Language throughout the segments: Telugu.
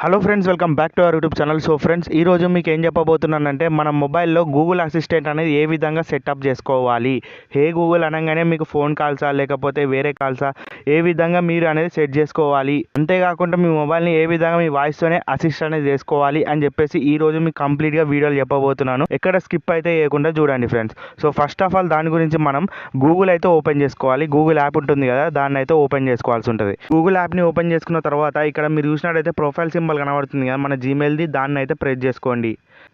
Hello friends, welcome back to our YouTube channel. So friends, ఈరోజు మీకు ఏం చెప్పబోతున్నానంటే మన మొబైల్లో గూగుల్ అసిస్టెంట్ అనేది ఏ విధంగా సెటప్ చేసుకోవాలి. హే గూగుల్ అనగానే మీకు ఫోన్ కాల్సా లేకపోతే వేరే కాల్సా ఏ విధంగా మీరు అనేది సెట్ చేసుకోవాలి, అంతేకాకుండా మీ మొబైల్ని ఏ విధంగా మీ వాయిస్తోనే అసిస్ట్ అనేది చేసుకోవాలి అని చెప్పేసి ఈరోజు మీకు కంప్లీట్గా వీడియోలు చెప్పబోతున్నాను. ఎక్కడ స్కిప్ అయితే చేయకుండా చూడండి friends. So first of all దాని గురించి మనం గూగుల్ అయితే ఓపెన్ చేసుకోవాలి. గూగుల్ యాప్ ఉంటుంది కదా, దాన్ని అయితే ఓపెన్ చేసుకోవాల్సి ఉంటుంది. గూగుల్ యాప్ని ఓపెన్ చేసుకున్న తర్వాత ఇక్కడ మీరు చూసినట్టయితే ప్రొఫైల్ సింబల్ కనబడుతుంది కదా మన జీమెయిల్ది, దాన్ని అయితే ప్రెస్ చేసుకోండి.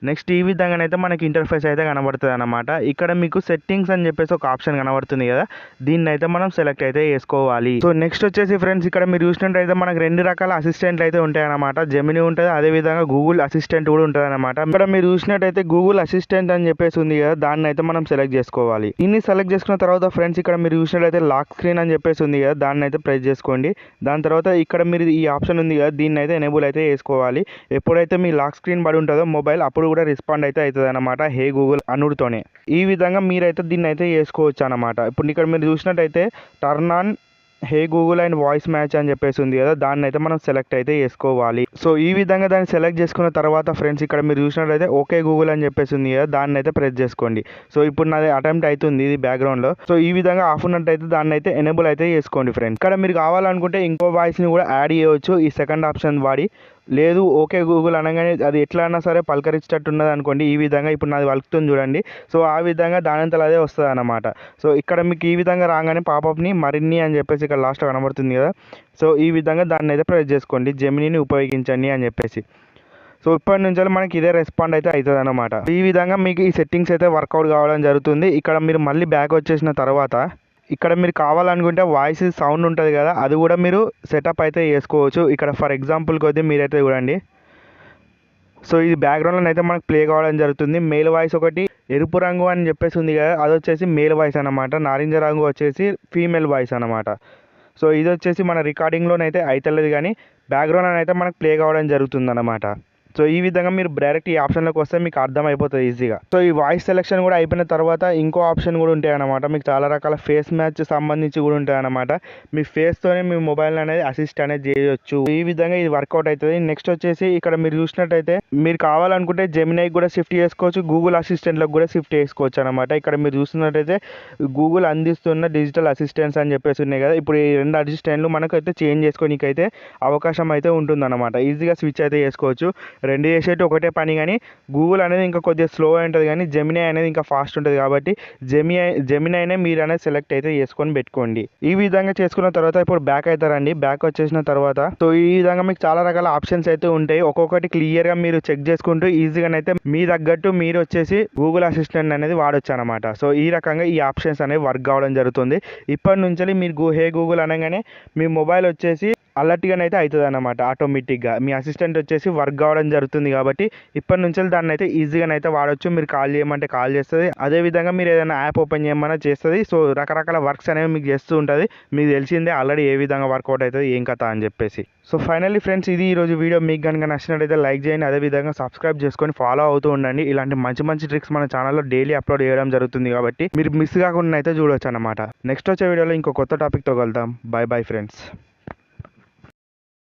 నెక్స్ట్ ఈ విధంగానైతే మనకి ఇంటర్ఫేస్ అయితే కనబడుతుంది అనమాట. ఇక్కడ మీకు సెట్టింగ్స్ అని చెప్పేసి ఒక ఆప్షన్ కనబడుతుంది కదా, దీన్ని అయితే మనం సెలెక్ట్ అయితే చేసుకోవాలి. సో నెక్స్ట్ వచ్చేసి ఫ్రెండ్స్, ఇక్కడ మీరు చూసినట్టయితే మనకు రెండు రకాల అసిస్టెంట్లు అయితే ఉంటాయి అనమాట. జెమినీ ఉంటుంది, అదే విధంగా గూగుల్ అసిస్టెంట్ కూడా ఉంటుంది అనమాట. ఇక్కడ మీరు చూసినట్టయితే గూగుల్ అసిస్టెంట్ అని చెప్పేసి ఉంది కదా, దాన్ని అయితే మనం సెలెక్ట్ చేసుకోవాలి. దీన్ని సెలెక్ట్ చేసుకున్న తర్వాత ఫ్రెండ్స్, ఇక్కడ మీరు చూసినట్టయితే లాక్ స్క్రీన్ అని చెప్పేసి ఉంది కదా, దాన్ని అయితే ప్రెస్ చేసుకోండి. దాని తర్వాత ఇక్కడ మీరు ఈ ఆప్షన్ ఉంది కదా, దీన్ని అయితే ఎనేబుల్ అయితే చేసుకోవాలి. ఎప్పుడైతే మీ లాక్ స్క్రీన్ పడి ఉంటుందో మొబైల్, అప్పుడు కూడా రెస్పాండ్ అయితే అవుతుంది అనమాట హే గూగుల్ అనుడితోనే. ఈ విధంగా మీరైతే దీన్ని అయితే చేసుకోవచ్చు అనమాట. ఇప్పుడు ఇక్కడ మీరు చూసినట్టయితే turn on hey Google and voice match అని చెప్పేసి ఉంది కదా, దాన్ని అయితే మనం సెలెక్ట్ అయితే చేసుకోవాలి. సో ఈ విధంగా దాన్ని సెలెక్ట్ చేసుకున్న తర్వాత ఫ్రెండ్స్, ఇక్కడ మీరు చూసినట్లయితే ఓకే గూగుల్ అని చెప్పేసి ఉంది కదా, దాన్ని అయితే ప్రెస్ చేసుకోండి. సో ఇప్పుడు నాది అటెంప్ట్ అవుతుంది ఇది బ్యాక్గ్రౌండ్లో. సో ఈ విధంగా ఆఫ్ ఉన్నట్టయితే దాన్ని అయితే ఎనేబుల్ అయితే చేసుకోండి ఫ్రెండ్స్. ఇక్కడ మీరు కావాలనుకుంటే ఇంకో వాయిస్ని కూడా యాడ్ చేయవచ్చు ఈ సెకండ్ ఆప్షన్ వాడి. లేదు ఓకే గూగుల్ అనగానే అది ఎట్లా అయినా సరే పలకరించేటట్టు ఉన్నది అనుకోండి, ఈ విధంగా ఇప్పుడు నాది వలుకుతుంది చూడండి. సో ఆ విధంగా దానంతలో అదే వస్తుంది అన్నమాట. సో ఇక్కడ మీకు ఈ విధంగా రాగానే పాపప్ని మరిన్ని అని చెప్పేసి ఇక్కడ లాస్ట్లో కనబడుతుంది కదా, సో ఈ విధంగా దాన్ని అయితే ప్రెస్ చేసుకోండి, జెమినీని ఉపయోగించండి అని చెప్పేసి. సో ఇప్పటి నుంచి మనకి ఇదే రెస్పాండ్ అయితే అవుతుంది అనమాట. ఈ విధంగా మీకు ఈ సెట్టింగ్స్ అయితే వర్కౌట్ కావడం జరుగుతుంది. ఇక్కడ మీరు మళ్ళీ బ్యాక్ వచ్చేసిన తర్వాత ఇక్కడ మీరు కావాలనుకుంటే వాయిస్ సౌండ్ ఉంటుంది కదా, అది కూడా మీరు సెటప్ అయితే చేసుకోవచ్చు. ఇక్కడ ఫర్ ఎగ్జాంపుల్ కొద్దీ మీరైతే చూడండి. సో ఇది బ్యాక్గ్రౌండ్లో అయితే మనకు ప్లే కావడం జరుగుతుంది. మేల్ వాయిస్ ఒకటి ఎరుపు రంగు అని చెప్పేసి ఉంది కదా, అది వచ్చేసి మేల్ వాయిస్ అనమాట. నారింజ రంగు వచ్చేసి ఫీమేల్ వాయిస్ అనమాట. సో ఇది వచ్చేసి మన రికార్డింగ్లోనైతే అవుతలేదు, కానీ బ్యాక్గ్రౌండ్ అయితే మనకు ప్లే కావడం జరుగుతుంది అనమాట. సో ఈ విధంగా మీరు డైరెక్ట్ ఈ ఆప్షన్లోకి వస్తే మీకు అర్థమైపోతుంది ఈజీగా. సో ఈ వాయిస్ సెలెక్షన్ కూడా అయిపోయిన తర్వాత ఇంకో ఆప్షన్ కూడా ఉంటాయి అనమాట. మీకు చాలా రకాల ఫేస్ మ్యాచ్ సంబంధించి కూడా ఉంటాయి అనమాట. మీ ఫేస్తోనే మీ మొబైల్ అనేది అసిస్ట్ అనేది చేయొచ్చు. ఈ విధంగా ఇది వర్కౌట్ అవుతుంది. నెక్స్ట్ వచ్చేసి ఇక్కడ మీరు చూసినట్టయితే మీరు కావాలనుకుంటే జెమినైకి కూడా షిఫ్ట్ చేసుకోవచ్చు, గూగుల్ అసిస్టెంట్లకు కూడా షిఫ్ట్ చేసుకోవచ్చు అనమాట. ఇక్కడ మీరు చూస్తున్నట్టయితే గూగుల్ అందిస్తున్న డిజిటల్ అసిస్టెంట్స్ అని చెప్పేసి ఉన్నాయి కదా, ఇప్పుడు ఈ రెండు అసిస్టెంట్లు మనకైతే చేంజ్ చేసుకోనికైతే అవకాశం అయితే ఉంటుందన్నమాట. ఈజీగా స్విచ్ అయితే చేసుకోవచ్చు. రెండు చేసేటి ఒకటే పని, కానీ గూగుల్ అనేది ఇంకా కొద్దిగా స్లో ఉంటుంది, కానీ జెమినీ అనేది ఇంకా ఫాస్ట్ ఉంటుంది. కాబట్టి జెమినైనే మీరు అనేది సెలెక్ట్ అయితే చేసుకొని పెట్టుకోండి. ఈ విధంగా చేసుకున్న తర్వాత ఇప్పుడు బ్యాక్ అవుతారండి. బ్యాక్ వచ్చేసిన తర్వాత సో ఈ విధంగా మీకు చాలా రకాల ఆప్షన్స్ అయితే ఉంటాయి. ఒక్కొక్కటి క్లియర్గా మీరు చెక్ చేసుకుంటూ ఈజీగానైతే మీ తగ్గట్టు మీరు వచ్చేసి గూగుల్ అసిస్టెంట్ అనేది వాడొచ్చు అనమాట. సో ఈ రకంగా ఈ ఆప్షన్స్ అనేవి వర్క్ కావడం జరుగుతుంది. ఇప్పటి నుంచి మీరు హే గూగుల్ అనగానే మీ మొబైల్ వచ్చేసి అలర్ట్గానైతే అవుతుంది అన్నమాట. ఆటోమేటిక్గా మీ అసిస్టెంట్ వచ్చేసి వర్క్ కావడం జరుగుతుంది. కాబట్టి ఇప్పటి నుంచి దాన్ని అయితే ఈజీగానైతే వాడచ్చు. మీరు కాల్ చేయమంటే కాల్ చేస్తుంది, అదేవిధంగా మీరు ఏదైనా యాప్ ఓపెన్ చేయమన్నా చేస్తుంది. సో రకరకాల వర్క్స్ అనేవి మీకు చేస్తూ ఉంటుంది. మీకు తెలిసిందే ఆల్రెడీ ఏ విధంగా వర్కౌట్ అవుతుంది ఏం కథ అని చెప్పేసి. సో ఫైనల్లీ ఫ్రెండ్స్, ఇది ఈరోజు వీడియో. మీకు కనుక నచ్చినట్టయితే లైక్ చేయండి, అదేవిధంగా సబ్స్క్రైబ్ చేసుకొని ఫాలో అవుతూ ఉండండి. ఇలాంటి మంచి మంచి ట్రిక్స్ మన ఛానల్లో డైలీ అప్లోడ్ చేయడం జరుగుతుంది, కాబట్టి మీరు మిస్ కాకుండా అయితే చూడొచ్చు అనమాట. నెక్స్ట్ వచ్చే వీడియోలో ఇంకో కొత్త టాపిక్తో కలుద్దాం. By bye friends.